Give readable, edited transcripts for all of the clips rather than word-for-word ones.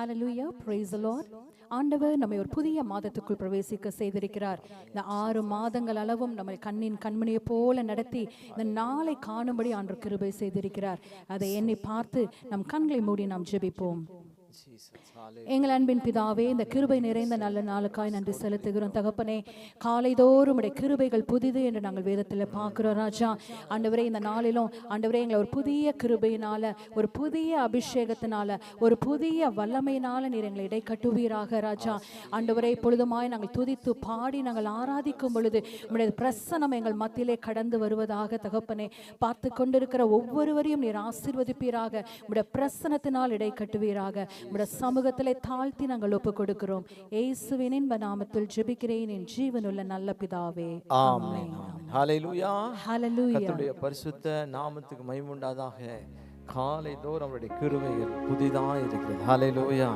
Hallelujah, praise the Lord. ஆண்டவர் நம்மை ஒரு புதிய மாதத்துக்குள் பிரவேசிக்க செய்திருக்கிறார். இந்த 6 மாதங்கள் அளவும் நம்மை கண்மணியை போல நடத்தி இந்த நாளை காணும்படி ஆண்டவர் கிருபை செய்திருக்கிறார். அதை எண்ணி பார்த்து நம் கண்களை மூடி நாம் ஜெபிப்போம். எங்கள் அன்பின் பிதாவே, இந்த கிருபை நிறைந்த நல்ல நாளுக்காய் நன்றி செலுத்துகிறோம் தகப்பனே. காலைதோறும் உடைய கிருபைகள் புதிது என்று நாங்கள் வேதத்தில் பார்க்கிறோம் ராஜா. ஆண்டவரே, இந்த நாளிலும் ஆண்டவரே எங்களை ஒரு புதிய கிருபையினால, ஒரு புதிய அபிஷேகத்தினால, ஒரு புதிய வல்லமையினால நீர் எங்களை இடை கட்டுவீராக ராஜா. ஆண்டவரே, பொழுதுமாய் நாங்கள் துதித்து பாடி நாங்கள் ஆராதிக்கும் பொழுது உடைய பிரசனம் எங்கள் மத்தியிலே கடந்து வருவதாக தகப்பனே. பார்த்து கொண்டிருக்கிற ஒவ்வொருவரையும் நீர் ஆசீர்வதிப்பீராக. உடைய பிரசனத்தினால் இடை கட்டுவீராக. உடைய சமூகத்திலே தாழ்த்தி நாங்கள் ஒப்புக் கொடுக்கிறோம். இயேசுவின் இன்ப நாமத்தில் ஜெபிக்கிறேன் என் ஜீவனுள்ள நல்ல பிதாவே, ஆமென். ஹல்லேலூயா, ஹல்லேலூயா. கர்த்தருடைய பரிசுத்த நாமத்துக்கு மகிமை உண்டாதாக. காலைதோறும் அவருடைய கிருபைகள் புதிதாக இருக்கிறது. ஹல்லேலூயா.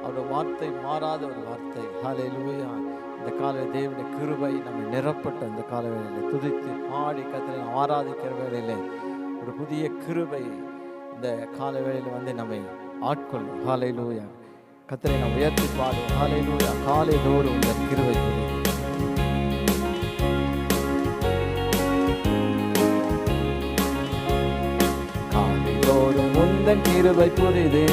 அவருடைய வார்த்தை மாறாத ஒரு வார்த்தை. ஹல்லேலூயா. இந்த காலை தேவனுடைய கிருபை நம்மை நிரப்பட்ட இந்த கால வேளையிலே துதித்து பாடி கர்த்தரை ஆராதிக்கிற வேளையிலே ஒரு புதிய கிருபை இந்த கால வேளையில வந்து நம்மை ஆட்கொள்ளும். ஹல்லேலூயா. கர்த்தரை நாம் உயர்த்தி பாடுவோம். ஹல்லேலூயா. காலைதோறும் இந்த கிருபை காலைதோறும் உந்தன் கிருபை புதிதே,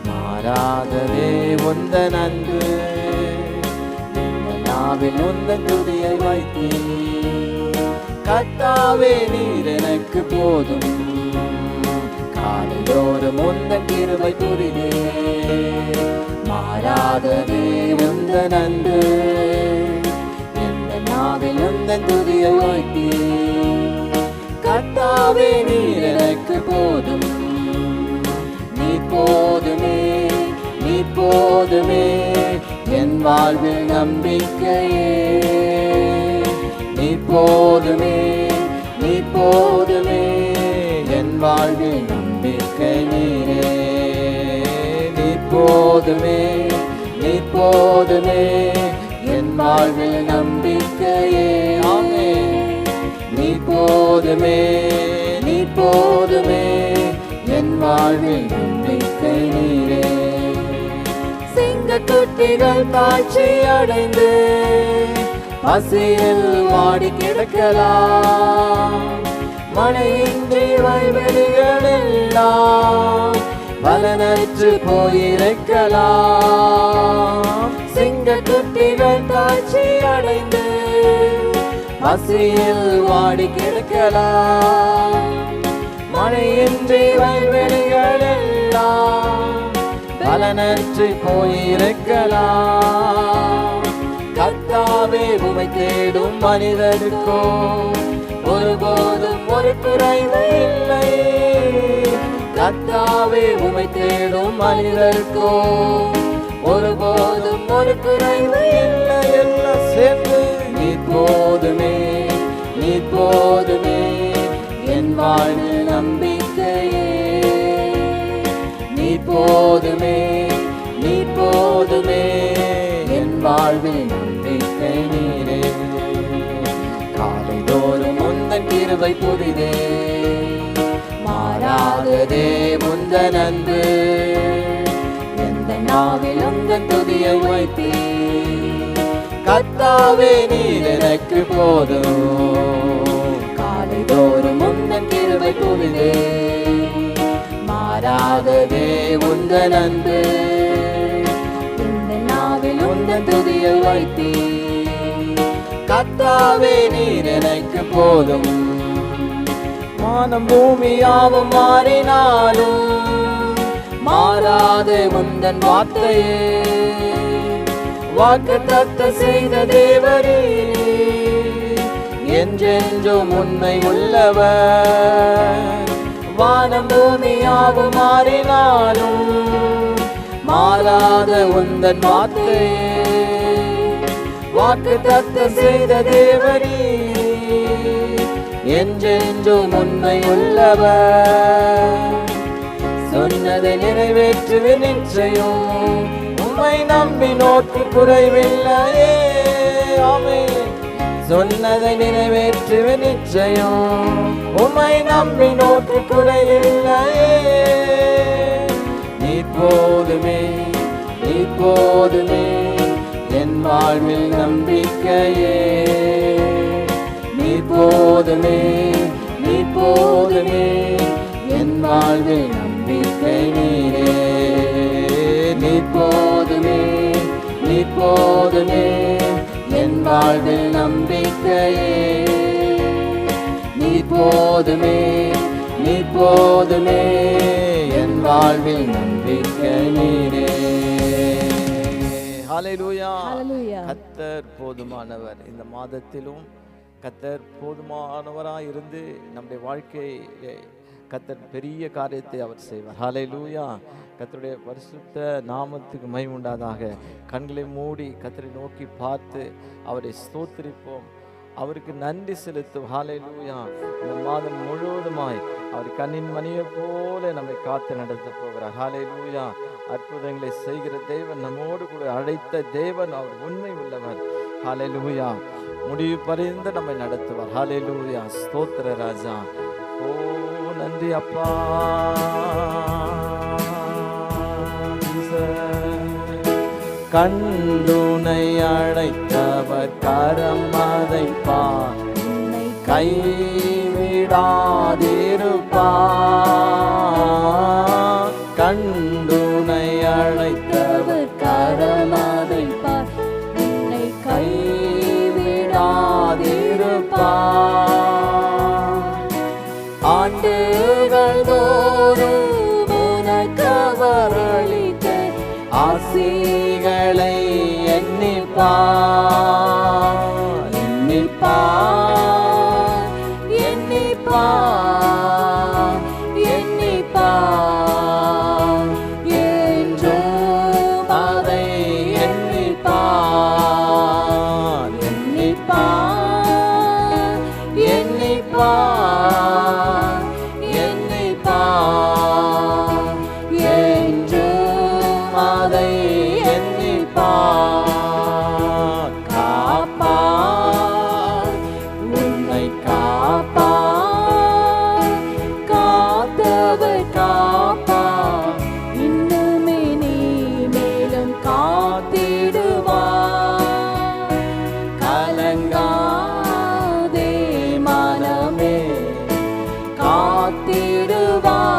மாறாததே உந்தன் அன்பு, நாவில் உந்தன் துதியை வைத்தீ, கர்த்தாவே நீர் எனக்கு போதும். காலைதோறும் உந்தன் கிருபை புதிதே, மாறாததே உந்தன் அன்பு, எந்த நாவில் உந்தன் துதியை வைத்தீ, கர்த்தாவே நீர் எனக்கு போதும். நீ போதுமே, நீ போதுமே என் வாழ்வில் நம்பிக்கையே. நீ போதுமே, நீ போதுமே என் வாழ்வில் நம்பிக்கை நீரே. நீ போதுமே, நீ போதுமே என் வாழ்வில் நம்பிக்கையே. ஆமென். நீ போதுமே, நீ போதுமே என் வாழ்வில் நம்பிக்கை நீரே. சிங்கக்குட்டிகள் காட்சி அடைந்து பசியில் வாடி கிடக்கலாம், மழையின்றி வயல்வெளிகள் எல்லாம் பலனற்று போயிருக்கலாம். சிங்கக்குட்டிகள் காட்சி அடைந்து பசியில் வாடி கிடக்கலாம், மழையின்றி வயல்வெளிகள் எல்லாம் பலனற்று போயிருக்கலாம். கர்த்தாவே, உம்மை தேடும் மனிதருக்கோ ஒருபோதும் ஒரு குறைவு இல்லை. கர்த்தாவே, உம்மை தேடும் மனிதருக்கோ ஒருபோதும் ஒரு குறைவு இல்லை. எல்லாம் சேர்ந்து நீ போதுமே, நீ போதுமே என் வாழ்வில் நம்பிக்கையே. நீ போதுமே, நீ போதுமே என் வாழ்வில் நம்பிக்கை நீரே. காலைதோறும் உந்தன் கிருபை புதிதே, மாறாததே உந்தன் அன்பு, எந்த நாவில் உந்தன் துதியை வைத்தீ, கர்த்தாவே நீர் எனக்கு போதும். காலைதோறும் உந்தன் கிருபை புதிதே, மாறாததே உந்தன் அன்பு, இந்த நாவில் உந்தன் துதியை வைத்தீ, கர்த்தாவே நீர் எனக்கு போதும். வானம் பூமி யாவும் மாறினாலும் மாறாத உந்தன் வார்த்தையே, வாக்குத்தத்தம் செய்த தேவரே என்றென்றும் உண்மை உள்ளவர். வானம் பூமி யாவும் மாறினாலும் மாறாத உந்தன் வார்த்தையே, வாக்குத்தத்தம் செய்த தேவரே என்றென்றும் உண்மை உள்ளவர். சொன்னதை நிறைவேற்றுவே நிச்சயம், உம்மை நம்பி நோக்கி குறைவில்லையே. ஆமென். சொன்னதை நிறைவேற்றுவே நிச்சயம், உம்மை நம்பி நோக்கி குறைவில்லையே. நீ போதுமே, நீ போதுமே, என் வாழ்வில் நம்பிக்கையே. நீ போதுமே, நீ போதுமே, என் வாழ்வில் நம்பிக்கை நீரே. நீ போதுமே, நீ போதுமே, என் வாழ்வில் நம்பிக்கையே. நீ போதுமே, நீ போதுமே, என் வாழ்வில் நம்பிக்கை நீரே. ஹல்லேலூயா. ஹல்லேலூயா. கர்த்தர் போதுமானவர். இந்த மாதத்திலும் கர்த்தர் போதுமானவராய் இருந்து நம்முடைய வாழ்க்கையிலே கர்த்தர் பெரிய காரியத்தை அவர் செய்வார். ஹல்லேலூயா. கர்த்தருடைய பரிசுத்த நாமத்துக்கு மகிமை உண்டாதாக. கண்களை மூடி கர்த்தரை நோக்கி பார்த்து அவரை ஸ்தோத்திரிப்போம், அவருக்கு நன்றி செலுத்தும். ஹல்லேலூயா. இந்த மாதம் முழுவதுமாய் அவர் கண்ணின் மணியை போல நம்மை காத்து நடத்த போகிறார். ஹல்லேலூயா. அற்புதங்களை செய்கிற தேவன், நம்மோடு கூட அழைத்த தேவன், அவர் உண்மை உள்ளவர். ஹல்லேலூயா. முடிவு பரிந்து நம்மை நடத்துவார். ஹல்லேலூயா. ஸ்தோத்திர ராஜா. ஓ நன்றி அப்பா. கண்டுனை அழைத்தவர் கரம் அதை பார், கைவிடாதிருப்பார். கண்டுனை அழைத்தவர் கரம் அதை பார், உன்னை கைவிடாதிருப்பார். ஆண்டுகள் தோறும் உனக்கவர் அளித்த ஆசீகளை எண்ணிப்பார், எண்ணிப்பார், எண்ணிப்பார், எண்ணிப்பார். என்றும் அதை எண்ணிப்பார், எண்ணிப்பார், எண்ணிப்பார், எண்ணிப்பார். என்றும் அதை எண்ணிப்பார். காப்பார், உன்னை காப்பார், காத்தவர் காப்பார். இன்னுமே நீ மேலும் காத்திடுவார். கலங்காதே மனமே, காத்திடுவார்.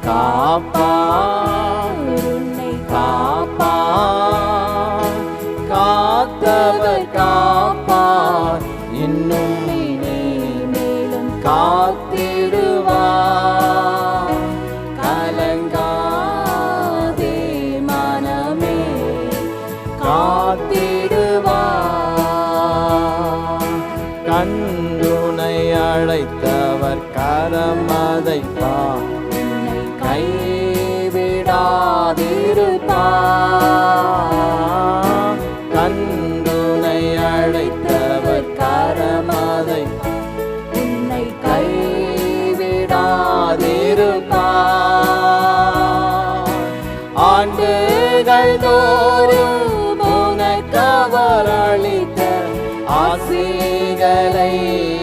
காப்பார், உன்னை காப்பார், காத்தவர் காப்பார். இன்னும் நீ மேலும் காத்திடுவார். கலங்காதே மனமே, காத்திடுவார். கண்டுனை அழைத்தவர் கரம் அதை பார், கைவிடாதிருப்பார். கண்டுனை அழைத்தவர் கரம் அதை உன்னை கைவிடாதிருப்பார். ஆண்டுகள் தோறும் உனக்கவர் அளித்த ஆசீகளை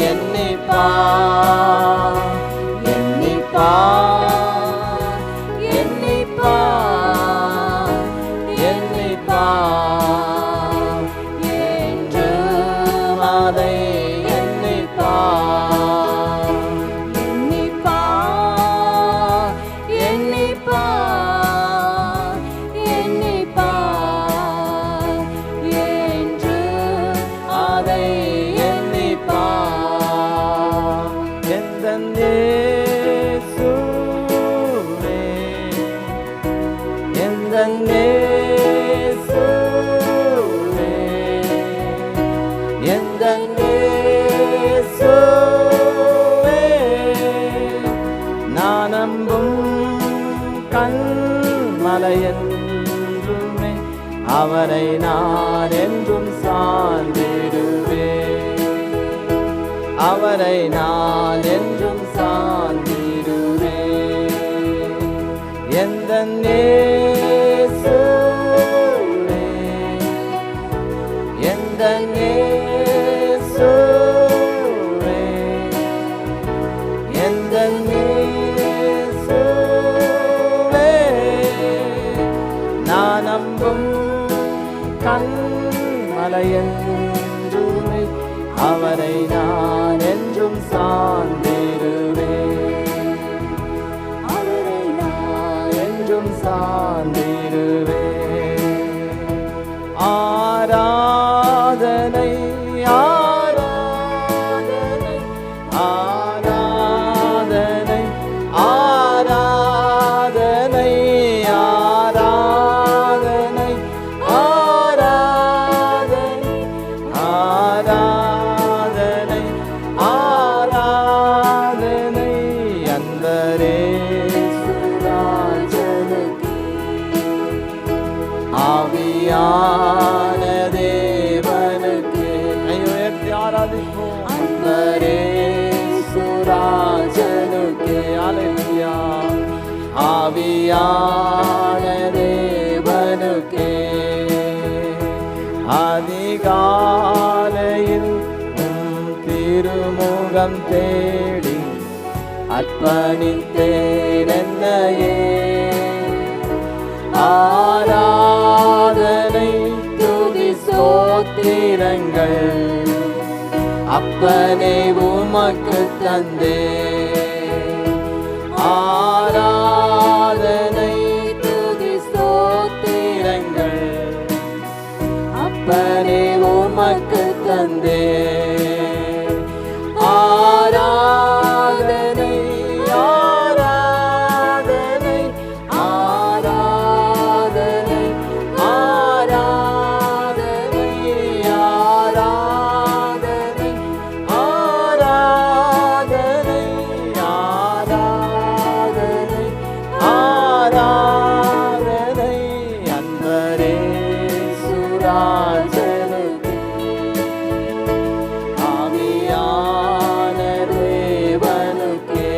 எண்ணிப்பார், எண்ணிப்பார், எண்ணிப்பார், எண்ணிப்பார். என்றும் அதை எண்ணிப்பார், எண்ணிப்பார், எண்ணிப்பார், எண்ணிப்பார். என்றும் அதை எண்ணிப்பார். எந்தன் இயேசுவே, எந்தன் இயேசுவே, எந்தன் இயேசுவே. நான் நம்பும் கண்மலையென்றுமே, அவரை நான் என்றும் சார்ந்திடுவேன், அவரை நான் என்றும் சார்ந்திடுவேன். எந்தன் இயேசுவே, எந்தன் இயேசுவே, எந்தன் இயேசுவே. நான் என்றும் சார்ந்திருவேன், அவரை நான் என்றும் சார்ந்திருவேன். ஆராதனை ஆராதனை ஆராதனை ஆராதனை ஆராதனை ஆராதனை ஆராதனை ஆராதனை அன்பரே ராஜனுக்கே, ஆவியான தேவனுக்கு உயர்த்தி ஆராதிப்போம். அன்பரே சுராஜனுக்கு அல்லேலூயா. ஆவியான தேவனுக்கு அதிகாலையில் உம் திருமுகம் தேடி அர்ப்பணித்தேன் என்னையே. ஆராதனை துதி ஸ்தோத்திரங்கள் அப்பனே உமக்கு தந்தே. ஆராதனை துதி ஸ்தோத்திரங்கள் அப்பனே உமக்கு தந்தே. ஆராதனை ஆராதனை ஆராதனை ஆராதனை ஆராதனை ஆராதனை ஆராதனை ஆராதனை அன்பரே சுராஜனுக்கு, ஆவியான தேவனுக்கே.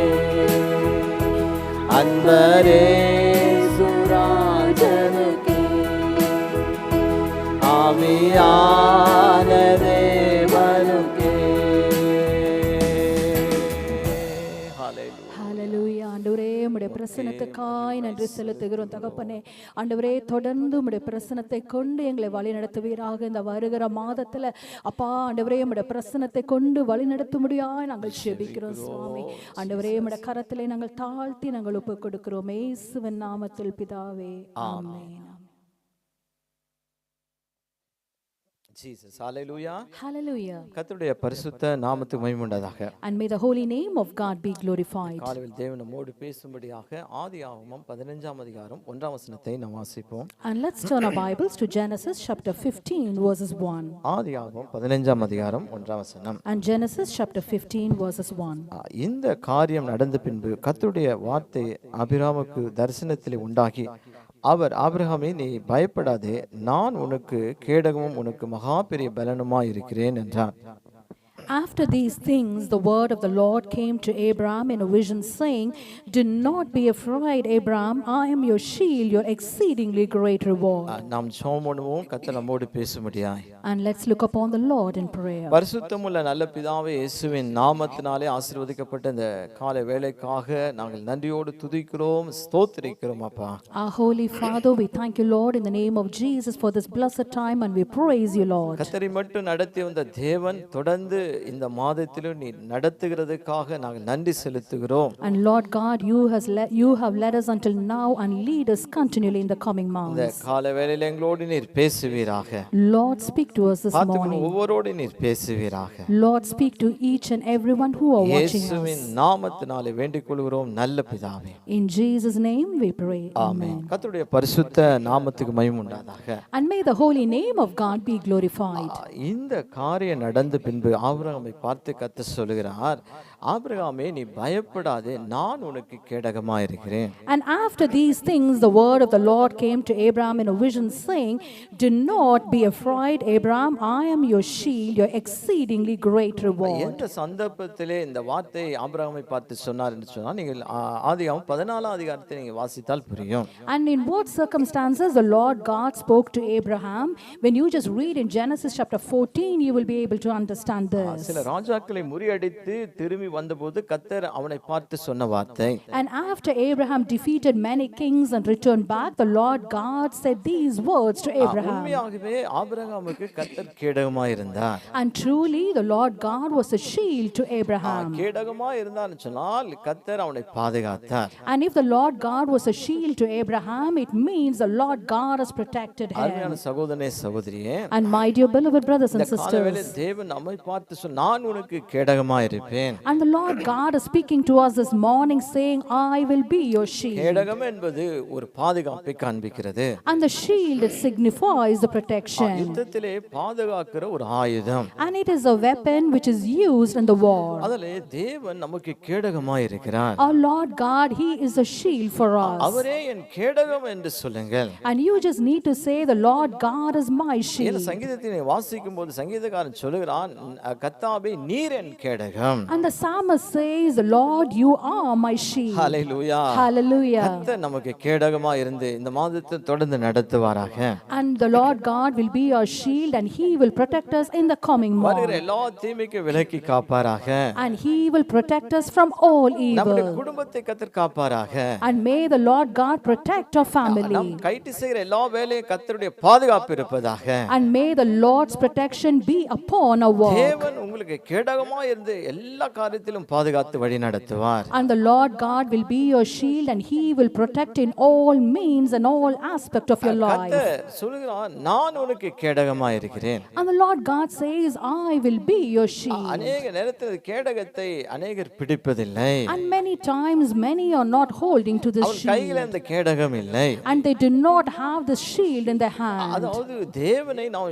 அன்பரே சுராஜனுக்கே, ஆவியான தேவனுக்கே. ஹல்லேலூயா. ஹalleluya. ஆண்டவரே உம்முடைய பிரசன்னத்துக்காய் நன்றி செலுத்துகிறோம் தகப்பனே. ஆண்டவரே தொடர்ந்து உம்முடைய பிரசன்னத்தை கொண்டு எங்களை வழி நடத்துவீராக. இந்த வருகிற மாதத்துல அப்பா ஆண்டவரே உம்முடைய பிரசன்னத்தை கொண்டு வழி நடத்தும்படியாய் நாங்கள் ஜெபிக்கிறோம் சுவாமி. ஆண்டவரே உம்முடைய கரத்திலே நாங்கள் தாழ்த்தி நாங்கள் ஒப்புக் கொடுக்கிறோம் இயேசுவின் நாமத்தில் பிதாவே, ஆமென். Jesus. Hallelujah. Hallelujah. கர்த்தருடைய பரிசுத்த நாமத்துக்கு மகிமை உண்டாதாக. And may the holy name of God be glorified. காலையில் தேவன் நம்மோடு பேசும்படியாக ஆதியாகமம் 15ஆம் அதிகாரம் 1ஆம் வசனத்தை நாம் வாசிப்போம். And let's turn our Bibles to Genesis chapter 15 verses 1. ஆதியாகமம் 15ஆம் அதிகாரம் 1ஆம் வசனம். And Genesis chapter 15 verses 1. இந்த காரியம் நடந்த பின்பு கர்த்தருடைய வார்த்தை ஆபிரகாமுக்கு தரிசனத்திலே உண்டாகி, அவர் ஆபிரகாமே நீ பயப்படாதே, நான் உனக்கு கேடகமும் உனக்கு மகா பெரிய பலனுமாய் இருக்கிறேன் என்றார். After these things, the word of the Lord came to Abraham in a vision, saying, "Do not be afraid, Abraham. I am your shield, your exceedingly great reward." நாம் ஜெபம் பண்ணுவோம். கர்த்தர் நம்மோடு பேசும்படியாய். And let's look upon the Lord in prayer. பரிசுத்தமுள்ள நல்ல பிதாவே, இயேசுவின் நாமத்தினாலே ஆசீர்வதிக்கப்பட்ட இந்த காலை வேளைக்காக நாங்கள் நன்றியோடு துதிக்கிறோம், ஸ்தோத்திரிக்கிறோம் அப்பா. Our holy Father, we thank you, Lord, in the name of Jesus for this blessed time, and we praise you, Lord. கர்த்தரை மட்டும் நடத்தி வந்த தேவன் தொடர்ந்து இந்த மாதத்திலும் நீ நடத்துகிறதுக்காக நாங்கள் நன்றி செலுத்துகிறோம். And Lord God, you have led us until now and lead us continually in the coming இந்த months. காலை வேளையில எங்களோடு நீர் பேசுவீராக. Lord, speak to us this morning. ஒவ்வொருவரோடு நீர் பேசுவீராக. Lord, speak to each and everyone who are watching இயேசுவின் us. நாமத்தினாலே வேண்டிக் கொள்கிறோம் நல்ல பிதாவே. In Jesus' name we pray. ஆமென். கர்த்தருடைய பரிசுத்த நாமத்துக்கு மகிமை உண்டாதாக. And may the holy name of God be glorified. இந்த காரியம் நடந்த பின்பு ஆபிரகாமை பார்த்து கர்த்தர் சொல்கிறார், ஆபிரகாமே நீ பயப்படாதே, நான் உனக்கு கேடகமாக இருக்கிறேன். And after these things the word of the Lord came to Abraham in a vision, saying, "Do not be afraid, Abraham. I am your shield, your exceedingly great reward." எந்த சந்தர்ப்பத்திலே இந்த வார்த்தை ஆபிரகாமை பார்த்து சொன்னார் என்று சொன்னால் நீங்கள் ஆதியாகமம் 14ஆம் அதிகாரத்தை நீங்கள் வாசித்தால் புரியும். And in what circumstances the Lord God spoke to Abraham? When you just read in Genesis chapter 14, you will be able to understand this. சில ராஜாக்களை முறியடித்து திரும்பி வந்தபோது கர்த்தர் அவனை பார்த்து சொன்ன வார்த்தை, And after Abraham defeated many kings and returned back, the Lord God said these words to Abraham. உண்மையாகவே ஆபிரகாமுக்கு கர்த்தர் கேடகமாய் இருந்தார். And truly the Lord God was a shield to Abraham. கேடகமாய் இருந்தான்னு சொன்னால் கர்த்தர் அவனை பாதுகாத்தார். And if the Lord God was a shield to Abraham, it means the Lord God has protected him. அருமையான சகோதரனே சகோதரியே, And my dear beloved brothers and இந்த காலவேளை sisters, தேவன் நம்மை பார்த்து சொன்ன, நான் உனக்கு கேடகமாய் இருப்பேன். and the Lord God is speaking to us this morning saying, I will be your shield. கேடகம் என்பது ஒரு பாதுகாப்பை காண்பிக்கிறது. And the shield, it signifies the protection. யுத்தத்திலே பாதுகாக்கிற ஒரு ஆயுதம். And it is a weapon which is used in the war. அதிலே தேவன் நமக்கு கேடகமாய் இருக்கிறார். Our Lord God, He is a shield for us. அவரே என் கேடகம் என்று சொல்லுங்கள். And you just need to say, the Lord God is my ஏன்னா shield. சங்கீதத்தினை வாசிக்கும் போது சங்கீதக்காரன் சொல்லுகிறான், கர்த்தாவே நீர் என் கேடகம். And the psalmist says, Lord, you are my shield. Hallelujah. Hallelujah. கர்த்தர் நமக்கு கேடகமாய் இருந்து இந்த மாதத்தை தொடர்ந்து நடத்துவாராக. And the Lord God will be our shield, and He will protect us in the coming வருகிற month. எல்லா தீமைக்கு விலக்கி காப்பாராக. And He will protect us from all நம்முடைய evil. குடும்பத்தை கர்த்தர் காப்பாராக. And may the Lord God protect our நம் family. கைட்டு செய்கிற எல்லா வேலையும் கர்த்தருடைய பாதுகாப்பு இருப்பதாக. And may the Lord's protection be upon our walk. தேவன் உங்களுக்கு கேடகமா இருந்து எல்லா காரியத்திலும் பாதுகாத்து வழி நடத்துவார். And the Lord God will be your shield, and He will protect in all means and all aspect of your life. கர்த்தர் சொல்லுகிறார், நான் உனக்கு கேடகமா இருக்கிறேன். And the Lord God says, I will be your shield. அநேக நேரத்தில் கேடகத்தை அநேகர் பிடிப்பதில்லை. And many times many are not holding to this அவர் கையில shield, இந்த கேடகம் இல்லை. and they do not have the shield in their hand. அதாவது தேவனை நாம்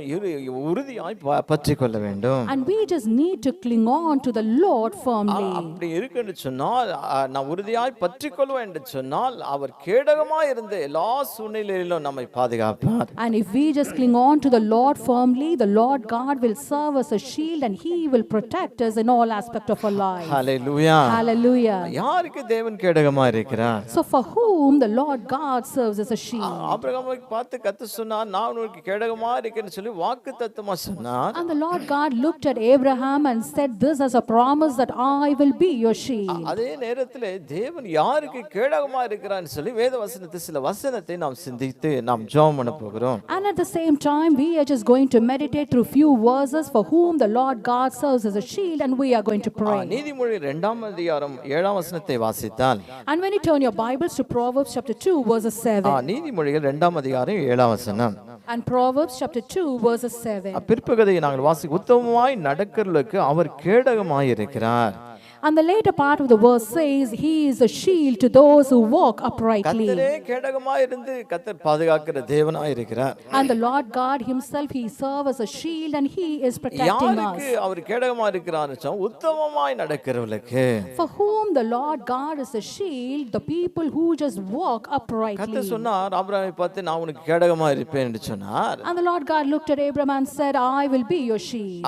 உறுதியாய் பற்றிக் கொள்ள வேண்டும். And we just need to cling on to the Lord firmly. அப்படி இருக்குன்னு சொன்னால், நான் உறுதியாய் பற்றிக் கொள்வேன் என்று சொன்னால், அவர் கேடகமா இருந்து எல்லா சூழ்நிலையிலும் நம்மை பாதுகாப்பார். And if we just cling on to the Lord firmly, the Lord God will serve as a shield, and He will protect us in all aspect of our life. Hallelujah. Hallelujah. யாருக்கு தேவன் கேடகமா இருக்கிறார்? So for whom the Lord God serves as a shield. ஆபிரகாமை பார்த்து கர்த்தர் சொன்னார், நான் உனக்கு கேடகமா இருக்கேன்னு சொல்லி வாக்குத்தத்தமா சொன்னார். And the Lord God looked at Abraham and said this as a promise that I will be your shield. அதே நேரத்தில் தேவன் யாருக்கு கேடகமா இருக்கிறான்னு சொல்லி வேத வசனத்தை சில வசனத்தை நாம் சிந்தித்து நாம் ஜெபம் பண்ண போகிறோம். And at the same time, we are just going to meditate through few verses for whom the Lord God serves as a shield, and we are going to pray. நீதிமொழி 2ஆம் அதிகாரம் 7ஆம் வசனத்தை வாசித்தால், And when you turn your Bibles to Proverbs chapter 2 verses 7. நீதிமொழிகள் 2ஆம் அதிகாரம் 7ஆம் வசனம், And Proverbs chapter 2 verses 7. பிற்பகுதியை நாங்கள் உத்தமமாய் நடக்கிறவர்களுக்கு அவர் கேடகமாய் இருக்கிறார். And the later part of the verse says, He is a shield to those who walk uprightly. கர்த்தரே கேடகமாய் இருந்து கர்த்தர் பாதுகாக்கிற தேவனாய் இருக்கிறார். And the Lord God Himself, He serves as a shield, and He is protecting us. யாருக்கு அவர் கேடகமா இருக்கிறார்னு சொன்னா, உத்தமமாய் நடக்கிறவர்களுக்கு. For whom the Lord God is a shield, the people who just walk uprightly. கர்த்தர் சொன்னார், ஆபிரகாமை பார்த்து நான் உனக்கு கேடகமா இருப்பேன் என்று சொன்னார். And the Lord God looked at Abraham and said, I will be your shield.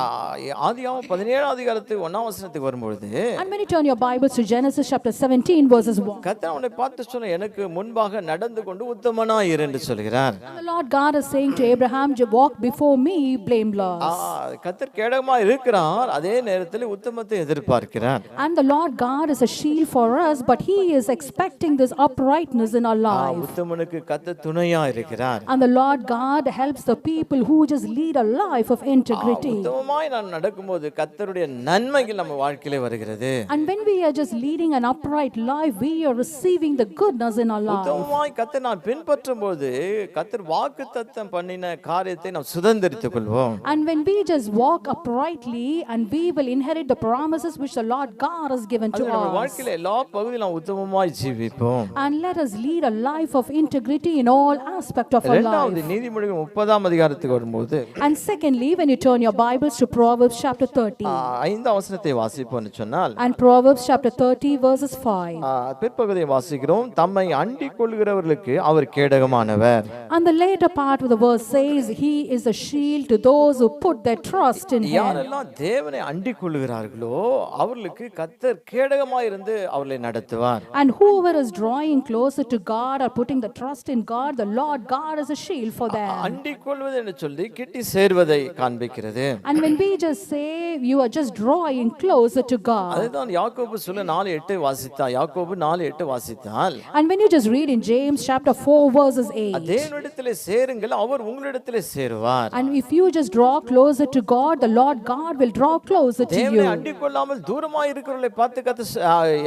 ஆதியாகமம் 17ஆம் அதிகாரத்து 1ஆம் வசனத்துக்கு வரும்பொழுது, And when you turn your Bibles to Genesis chapter 17 verses 1. கர்த்தர் அவனை பார்த்து சொன்ன, எனக்கு முன்பாக நடந்து கொண்டு உத்தமனாய் இரு என்று சொல்கிறார். And the Lord God is saying to Abraham, walk before me blameless. கர்த்தர் கேடகமா இருக்கிறார், அதே நேரத்தில் உத்தமத்தை எதிர்பார்க்கிறார். And the Lord God is a shield for us, but He is expecting this uprightness in our life. உத்தமனுக்கு கர்த்தர் துணையா இருக்கிறார். And the Lord God helps the people who just lead a life of integrity. உத்தமமாய் நான் நடக்கும்போது கர்த்தருடைய நன்மைகள் நம்ம வாழ்க்கையிலே வருகிறது. And when we are just leading an upright life, we are receiving the goodness in our life. உத்தமமாய் கர்த்தர் நான் பின்பற்றும்போது கர்த்தர் வாக்குத்தத்தம் பண்ணின காரியத்தை நாம் சுதந்தரித்துக் கொள்வோம். And when we just walk uprightly, and we will inherit the promises which the Lord God has given to நம்ம us. வாழ்க்கையில எல்லா பகுதியிலும் நாம் உத்தமமாய் ஜீவிப்போம். And let us lead a life of integrity in all aspect of our இரண்டாவது life. நீதிமொழிகள் 30ஆம் அதிகாரத்துக்கு வரும்போது, And secondly, when you turn your Bibles to Proverbs chapter 30. 5ஆம் வசனத்தை வாசிப்போம்னு சொன்னால், And Proverbs chapter 30 verses 5. பிற்பகுதியை வாசிக்கிறோம், தம்மை அண்டிக் கொள்கிறவர்களுக்கு அவர் கேடகமானவர். And the later part of the verse says, He is a shield to those who put their trust in Him. யாரெல்லாம் தேவனை அண்டிக் கொள்கிறார்களோ அவர்களுக்கு கர்த்தர் கேடகமாய் இருந்து அவர்களை நடத்துவார். And whoever is drawing closer to God or putting the trust in God, the Lord God is a shield for them. அண்டிக் கொள்வது என்று சொல்லி கிட்டி சேர்வதை காண்பிக்கிறது. And when we just say you are just drawing closer to God. அதுதான் யாக்கோபு சொல்ல 4:8 வாசித்தால், யாக்கோபு 4:8 வாசித்தால், And when you just read in James chapter 4 verses 8, தேவனிடத்திலே சேருங்கள், அவர் உங்களிடத்திலே சேருவார். and if you just draw closer to God, the Lord God will draw closer to தேவனை you. அண்டிக் கொள்ளாமல் தூரமாய் இருக்கிறவர்களை பார்த்து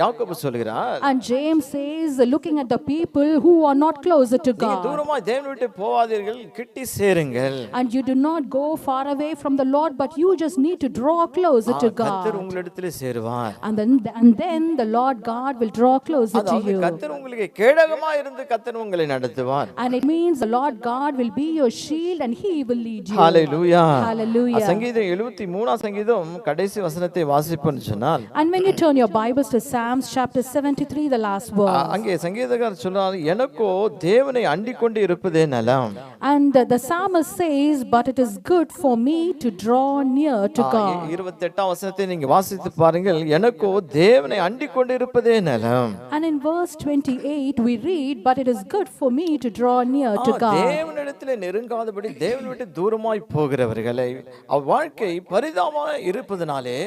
யாக்கோபு சொல்கிறார், And James says, looking at the people who are not closer to நீங்க God, தூரமாய் தேவனை விட்டு போகாதீர்கள், கிட்டி சேருங்கள். and you do not go far away from the Lord, but you just need to draw closer to கர்த்தர் God. உங்களிடத்திலே சேருவார். And then the Lord God will draw closer to அதாவது you. கர்த்தர் உங்களுக்கு கேடகமாய் இருந்து கர்த்தர் உங்களை நடத்துவார். And it means the Lord God will be your shield and He will lead you. Hallelujah. Hallelujah. சங்கீதம் 73 சங்கீதம் கடைசி வசனத்தை வாசிப்போம்னு சொன்னால், And when you turn your Bibles to Psalms chapter 73, the last verse, அங்கே சங்கீதக்காரர் சொல்றார், எனக்கோ தேவனை அண்டிக் கொண்டு இருப்பதே நலம். and the psalmist says, but it is good for me to draw near to God. 28 வசனத்தை நீங்க வாசித்து பாருங்கள், எனக்கோ தேவனை அண்டிக் கொண்டு இருப்பதே நலம். And in verse 28 we read, but it is good for me to draw near to God. தேவனிடத்திலே நெருங்காதபடி தேவனை விட்டு தூரமாய் போகிறவர்களை வாழ்க்கை பரிதாபமாய் இருப்பதனாலே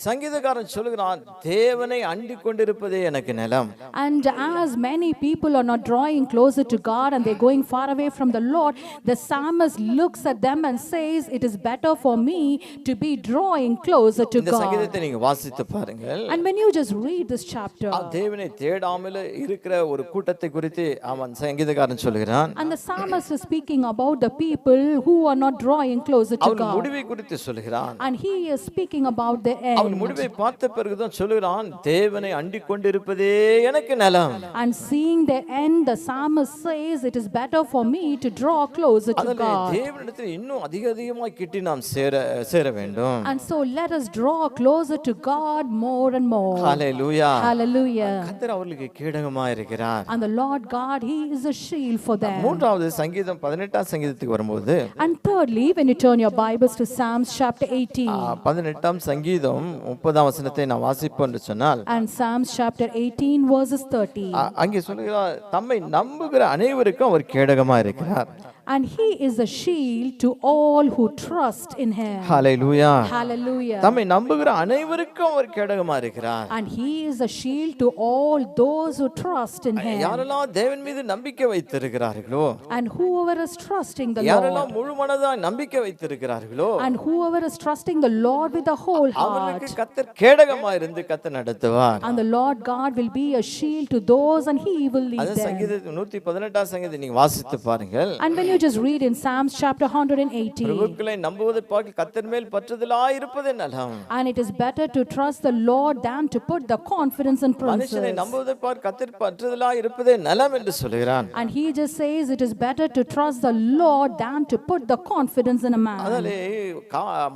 சங்கீதக்காரன் சொல்லுகிறான், தேவனை அண்டிக் கொண்டிருப்பதே எனக்கு நலம். And as many people are not drawing closer to God and they're going far away from the Lord, the psalmist looks at them and says, it is better for me to be drawing closer to இந்த God. சங்கீதத்தை நீங்க வாசித்து பாருங்கள். And when you just read this chapter, தேவனை தேடாமல் இருக்கிற ஒரு கூட்டத்தை குறித்து அவன் சங்கீதக்காரன் சொல்லுகிறான். and the psalmist is speaking about the people who are not drawing closer to அவன் God, முடிவை குறித்து சொல்லுகிறான். and he is speaking about the end. அவன் முடிவை பார்த்த பிறகுதான் சொல்லுகிறான், தேவனை அண்டிக் கொண்டிருப்பதே எனக்கு நலம். And seeing the end, the psalmist says, it is better for me to draw closer to அதிலே God. தேவனிடத்தில் இன்னும் அதிகமாய் கிட்டி நாம் சேர வேண்டும். And so let us draw closer to God more and more. Hallelujah. Hallelujah. கர்த்தர் அவர்களுக்கு கேடகமாய் இருக்கிறார். And the Lord God, He is a shield for them. மூன்றாவது சங்கீதம் 18 சங்கீதத்துக்கு வரும்போது, And thirdly, when you turn your Bibles to Psalms chapter 18, 18 சங்கீதம் 30 வசனத்தை நான் வாசிப்போம் என்று சொன்னால், and Psalms chapter 18 verses 30, அங்கே சொல்லுகிறார், தம்மை நம்புகிற அனைவருக்கும் அவர் கேடகமா இருக்கிறார். and He is a shield to all who trust in Him. Hallelujah. Hallelujah. தம்மை நம்புகிற அனைவருக்கும் அவர் கேடகமா இருக்கிறார். And He is a shield to all those who trust in Him. யாரெல்லாம் தேவன் மீது நம்பிக்கை வைத்திருக்கிறார்களோ, And whoever is trusting the Lord, யாரெல்லாம் முழு மனதாய் நம்பிக்கை வைத்திருக்கிறார்களோ, and whoever is trusting the Lord with the whole heart, அவர்களுக்கு கர்த்தர் கேடகமா இருந்து கர்த்தர் நடத்துவார். and the Lord God will be a shield to those, and He will lead அது them. சங்கீதம் 118 சங்கீதம் நீங்க வாசித்து பாருங்கள். And when you just read in Psalms chapter 180, பிரபுக்களை நம்புவதை பார்க்க கர்த்தர் மேல் பற்றுதலாய் இருப்பதே நலம். and it is better to trust the Lord than to put the confidence in மனுஷனை princes. நம்புவதை பார்க்க கர்த்தர் பற்றுதலாய் இருப்பதே நலம் என்று சொல்கிறான். And he just says it is better to trust the Lord than to put the confidence in a man. அதனாலே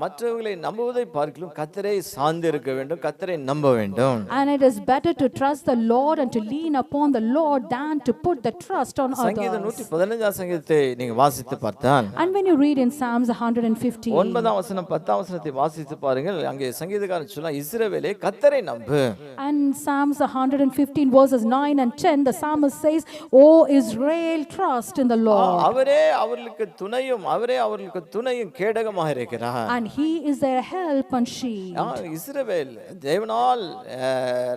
மற்றவர்களை நம்புவதை பார்க்கலும் கர்த்தரை சார்ந்து இருக்க வேண்டும், கர்த்தரை நம்ப வேண்டும். And it is better to trust the Lord and to lean upon the Lord than to put the trust on சங்கீதம் others. 115 சங்கீதத்தை நீங்க வாசித்து பார்த்தால், And when you read in Psalms 150, 9 வசனம் 10 வசனத்தை வாசித்து பாருங்கள். அங்கே சங்கீதக்காரன் சொல்ல, இஸ்ரவேலே கர்த்தரை நம்பு. and Psalms 115 verses 9 and 10, the psalmist says, O Israel, trust in the Lord. அவரே அவர்களுக்கு துணையும் அவரே அவர்களுக்கு துணையும் கேடகமாக இருக்கிறார். And He is their help and shield. இஸ்ரவேல் தேவனால்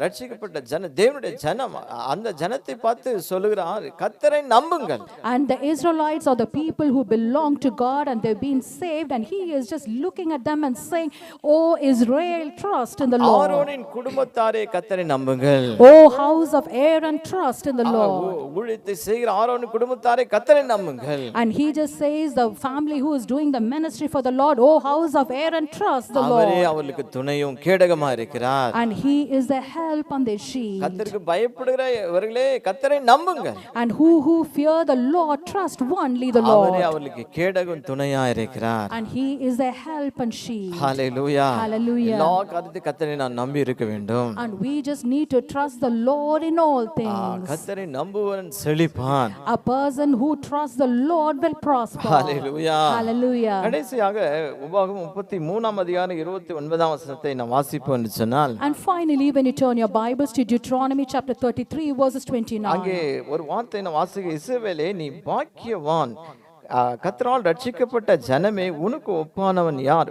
ரட்சிக்கப்பட்ட தேவனுடைய ஜனம், அந்த ஜனத்தை பார்த்து சொல்லுகிறார், கர்த்தரை நம்புங்கள். And the Israelites are the people who belong to God and they've been saved, and He is just looking at them and saying, O Israel, trust in the Lord. ஆரோனின் குடும்பத்தாரே கர்த்தரை நம்புங்கள். O house of Aaron, trust in the Lord. ஊழியத்தை செய்கிற ஆரோனின் குடும்பத்தாரே கர்த்தரை நம்புங்கள். And he just says, the family who is doing the ministry for the Lord, O house of Aaron, trust the அவரே Lord. அவர்களுக்கு துணையும் கேடகமா இருக்கிறார். And He is the help and their shield. கர்த்தருக்கு பயப்படுகிறவர்களே கர்த்தரை நம்புங்கள். And who fear the Lord, trust only the Lord. அவரே அவர்களுக்கு கேடகம் துணையா இருக்கிறார். And He is their help and shield. Hallelujah. Hallelujah. எல்லா காரியத்தையும் கர்த்தரை நான் நம்பி இருக்க வேண்டும். And we just need to trust the Lord in all things. கர்த்தரை நம்புவன் செழிப்பான். A person who trusts the Lord will prosper. Hallelujah. Hallelujah. கடைசியாக உபாகமம் 33 அதிகாரம் 29 வசனத்தை நான் வாசிப்போம் என்று சொன்னால், And finally, when you turn your Bibles to Deuteronomy chapter 33 verses 29, அங்கே ஒரு வார்த்தை நான் வாசிக்க, இஸ்ரவேலே நீ பாக்கியவான், கர்த்தரால் ரட்சிக்கப்பட்ட ஜனமே, உனக்கு ஒப்பானவன் யார்?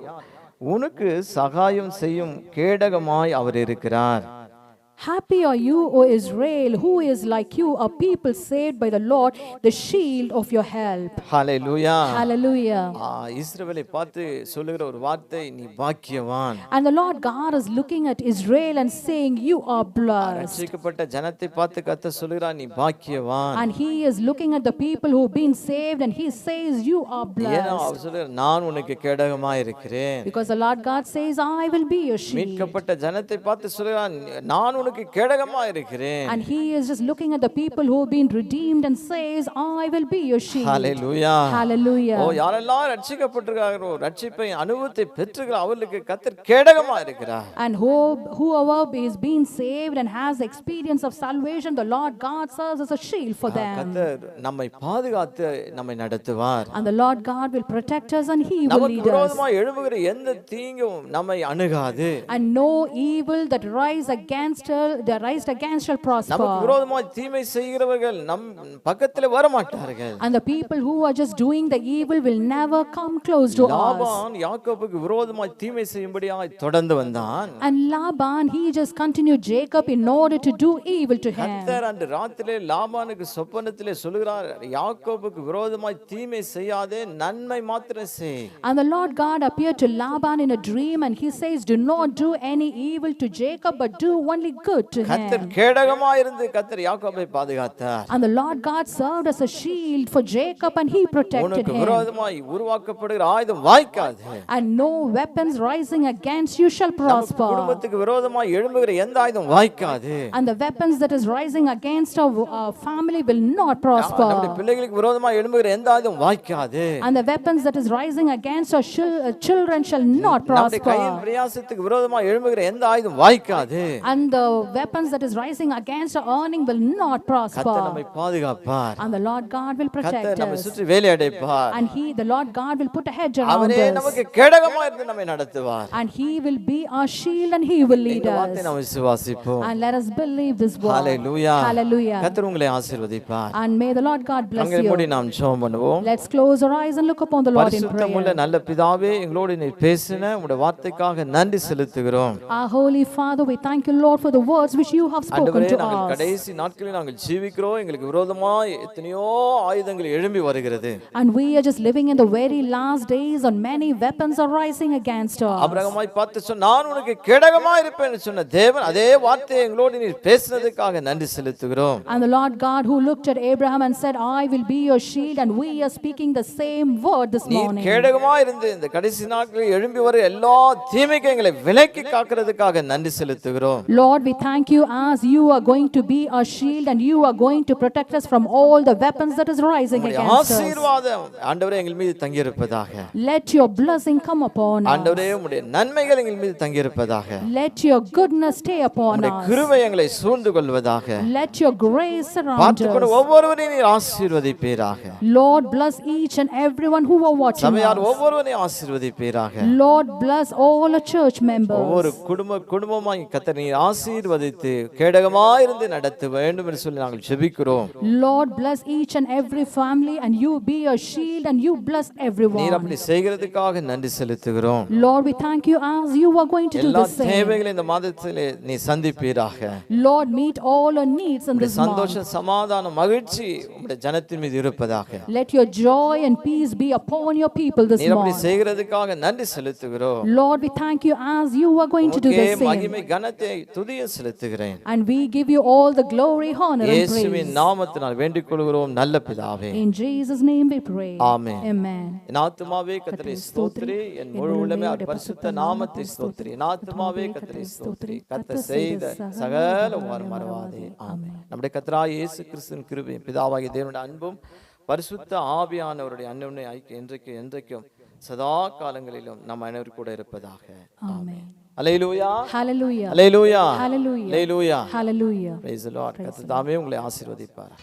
உனக்கு சகாயம் செய்யும் கேடகமாய் அவர் இருக்கிறார். Happy are you, O Israel, who is like you, a people saved by the Lord, the shield of your help. Hallelujah. Hallelujah. இஸ்ரவேலை பார்த்து சொல்லுகிற ஒரு வார்த்தை, நீ பாக்கியவான். And the Lord God is looking at Israel and saying, you are blessed. ரட்சிக்கப்பட்ட ஜனத்தை பார்த்து கர்த்தர் சொல்லுகிறார், நீ பாக்கியவான். And he is looking at the people who have been saved and he says, you are ஏன்னா அவர் blessed. சொல்லுகிறார், நான் உனக்கு கேடகமாய் இருக்கிறேன். Because the Lord God says, I will be your shield. மீட்கப்பட்ட ஜனத்தை பார்த்து சொல்லுகிறார், நான் உனக்கு கேடகமாய் இருக்கிறேன். And he is just looking at the people who have been redeemed and says, I will be your shield. Hallelujah. Hallelujah. யாரெல்லாம் ரட்சிக்கப்பட்டிருக்காங்களோ, ரட்சிப்பை அனுபவத்தை பெற்றுகிறார், அவர்களுக்கு கர்த்தர் கேடகமாய் இருக்கிறார். And whoever is being saved and has the experience of salvation, the Lord God serves as a shield for them. கர்த்தர் நம்மை பாதுகாத்து நம்மை நடத்துவார். And the Lord God will protect us and he will நமக்கு lead us. விரோதமாய் எழும்புகிற எந்த தீங்கும் நம்மை அணுகாது. And no evil that rise against shall prosper. நமக்கு விரோதமாய் தீமை செய்கிறவர்கள் நம் பக்கத்தில் வர மாட்டார்கள். And the people who are just doing the evil will never come close to us. Laban யாக்கோபுக்கு விரோதமாய் தீமை செய்யும்படியாய் தொடர்ந்து வந்தான். And Laban, he just continued Jacob in order to do evil to him. கர்த்தர் அன்று ராத்திரிலே லாபானுக்கு சொப்பனத்திலே சொல்கிறார், யாக்கோபுக்கு விரோதமாய் தீமை செய்யாதே, நன்மை மாத்திரம் செய். And the Lord God appeared to Laban in a dream and he says, do not do any evil to Jacob but do only good to கர்த்தர் him. கேடகமாய் இருந்து கர்த்தர் யாக்கோபை பாதுகாத்தார். And the Lord God served as a shield for Jacob and he protected உனக்கு him. விரோதமாய் உருவாக்கப்படுகிற ஆயுதம் வாய்க்காது. And no weapons rising against you shall prosper. குடும்பத்துக்கு விரோதமாய் எழும்புகிற எந்த ஆயுதம் வாய்க்காது. And the weapons that is rising against our family will not நம்முடைய prosper. பிள்ளைகளுக்கு விரோதமாய் எழும்புகிற எந்த ஆயுதம் வாய்க்காது. And the weapons that is rising against our children shall not நம்முடைய கையின் prosper. பிரயாசத்துக்கு விரோதமாய் எழும்புகிற எந்த ஆயுதம் வாய்க்காது. And the weapons that is rising against our earning will not கர்த்தர் நம்மை prosper. பாதுகாப்பார். And the Lord God will கர்த்தர் protect நம்மை us. சுற்றி வேலி அடைப்பார். And the Lord God will put a hedge around அவரே us. நமக்கு கேடகமாய் இருந்து நம்மை நடத்துவார். And he will be our shield and he will lead இந்த வார்த்தை us. நாம் விசுவாசிப்போம். And let us believe this word. Hallelujah. Hallelujah. கர்த்தர் உங்களை ஆசீர்வதிப்பார். And may the Lord God bless கண்களை மூடி you. நாம் ஜெபம் பண்ணுவோம். Let's close our eyes and look upon the Lord in பரிசுத்தமுள்ள prayer. நல்ல பிதாவே, எங்களோடு நீ பேசின உம்முடைய வார்த்தைக்காக நன்றி செலுத்துகிறோம். Our Holy Father, we thank you, Lord, for the words which you have spoken ஆண்டவரே, to நாங்கள் us. கடைசி நாட்களில் நாங்கள் ஜீவிக்கிறோம். எங்களுக்கு விரோதமாய் எத்தனையோ ஆயுதங்கள் எழும்பி வருகிறது. And we are just living in the very last days and many weapons are rising against us. ஆபிரகாமை பார்த்து சொன்ன, நான் உனக்கு கேடகமாய் இருப்பேன் என்று சொன்ன தேவன் அதே வார்த்தையை எங்களோடு நீர் பேசினதுக்காக நன்றி செலுத்துகிறோம். And the Lord God who looked at Abraham and said, I will be your shield, and we are speaking the same word this நீர் morning. கேடகமாய் இருந்து இந்த கடைசி நாட்களில் எழும்பி வர எல்லா தீமைக்கும் எங்களை விலக்கி காக்கிறதுக்காக நன்றி செலுத்துகிறோம். Lord, we thank you as you are going to be our shield and you are going to protect us from all the weapons that is rising உம்முடைய against us. ஆசீர்வாதம் ஆண்டவரே எங்கள் மீது தங்கி இருப்பதாக. Let your blessing come upon us. ஆண்டவரே உம்முடைய நன்மைகள் எங்கள் மீது தங்கி இருப்பதாக. Let your goodness stay upon உம்முடைய us. கிருபை எங்களை சூழ்ந்து கொள்வதாக. Let your grace surround பார்த்துக்கொண்டு us. ஒவ்வொருவரையும் நீர் ஆசீர்வதிப்பீராக. Lord, bless each and everyone who are watching சபையார் us. ஒவ்வொருவரையும் ஆசீர்வதிப்பீராக. Lord, bless all our church members. ஒவ்வொரு குடும்பமாய் கர்த்தர் நீர் ஆசீர்வதித்து கேடகமாய் இருந்து நடத்த வேண்டும் என்று சொல்லி நாங்கள் ஜெபிக்கிறோம். Lord, bless each and every family and you be a shield and you bless நீர் everyone. அப்படி செய்கிறதுக்காக நன்றி செலுத்துகிறோம். Lord, we thank you as you are going to do எல்லா the same. தேவைகளையும் இந்த மாதத்திலே நீ சந்திப்பீராக. Lord, meet all our needs in this month. சந்தோஷம், சமாதானம், மகிழ்ச்சி உம்முடைய ஜனத்தின் மீது இருப்பதாக. Let your joy and peace be upon your people this நீர் அப்படி month. செய்கிறதுக்காக நன்றி செலுத்துகிறோம். Lord, we thank you as you are going to do the உமக்கே same. மகிமை கனத்தை துதியை செலுத்துகிறேன். And we give you all the glory, honor and இயேசுவின் praise. நாமத்தினால் வேண்டிக் கொள்கிறோம் நல்ல பிதாவே. In Jesus' name we pray. Amen. Amen. என் ஆத்துமாவே கர்த்தரை ஸ்தோத்திரி, என் முழு உள்ளமே அவர் பரிசுத்த நாமத்தை ஸ்தோத்திரி. என் ஆத்துமாவே கர்த்தரை ஸ்தோத்திரி, கர்த்தர் செய்த சகல உபகாரம் மறவாதே. ஆமென். நம்முடைய கர்த்தராகிய இயேசு கிறிஸ்துவின் கிருபையும் பிதாவாகிய தேவனுடைய அன்பும் பரிசுத்த ஆவியானவருடைய அன்பின் ஐக்கியம் என்றைக்கும் சதா காலங்களிலும் நம் அனைவரும் கூட இருப்பதாக. Amen. Hallelujah. Hallelujah. Hallelujah. Hallelujah. Hallelujah. Hallelujah. Praise the Lord. கர்த்தர் தாமே உங்களை ஆசீர்வதிப்பார்.